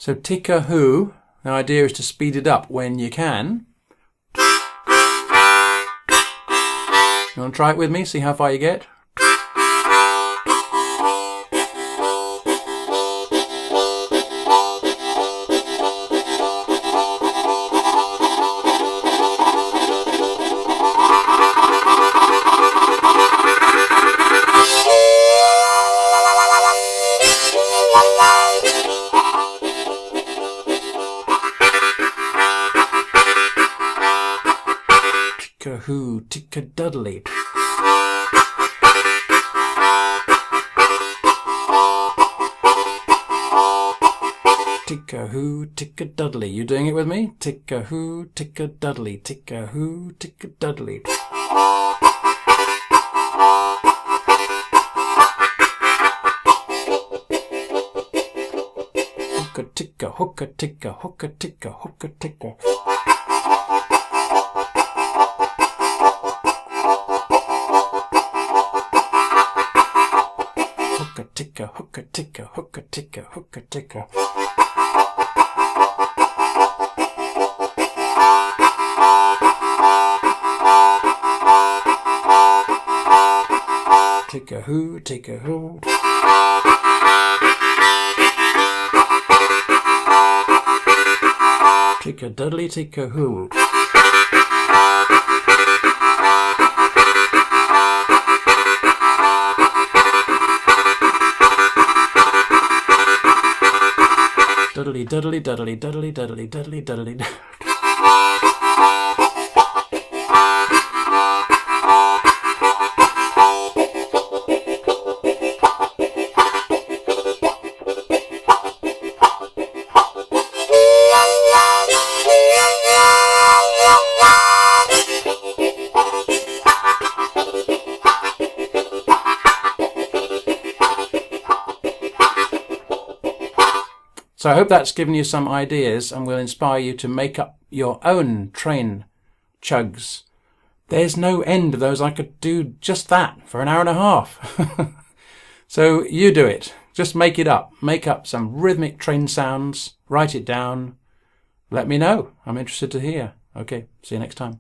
So tick-a-hoo, the idea is to speed it up when you can. You want to try it with me, see how far you get? Tick-a-hoo, tick-a-duddly. Tick-a-hoo, tick-a-duddly. You doing it with me? Tick-a-hoo, tick-a-duddly. Tick-a-hoo, tick-a-duddly. Hooka-ticka, hooka-ticka, hooka-ticka, hooka-ticka. Hooka-ticka, hooka-ticka, hooka-ticka, hooka-ticka. Tick-a-hoo, tick-a-hoo. Tick-a-duddly, tick-a-hoo. Duddly, duddly, duddly, duddly, duddly, duddly, duddly. So I hope that's given you some ideas and will inspire you to make up your own train chugs. There's no end of those. I could do just that for an hour and a half. So you do it. Just make it up. Make up some rhythmic train sounds. Write it down. Let me know. I'm interested to hear. Okay, see you next time.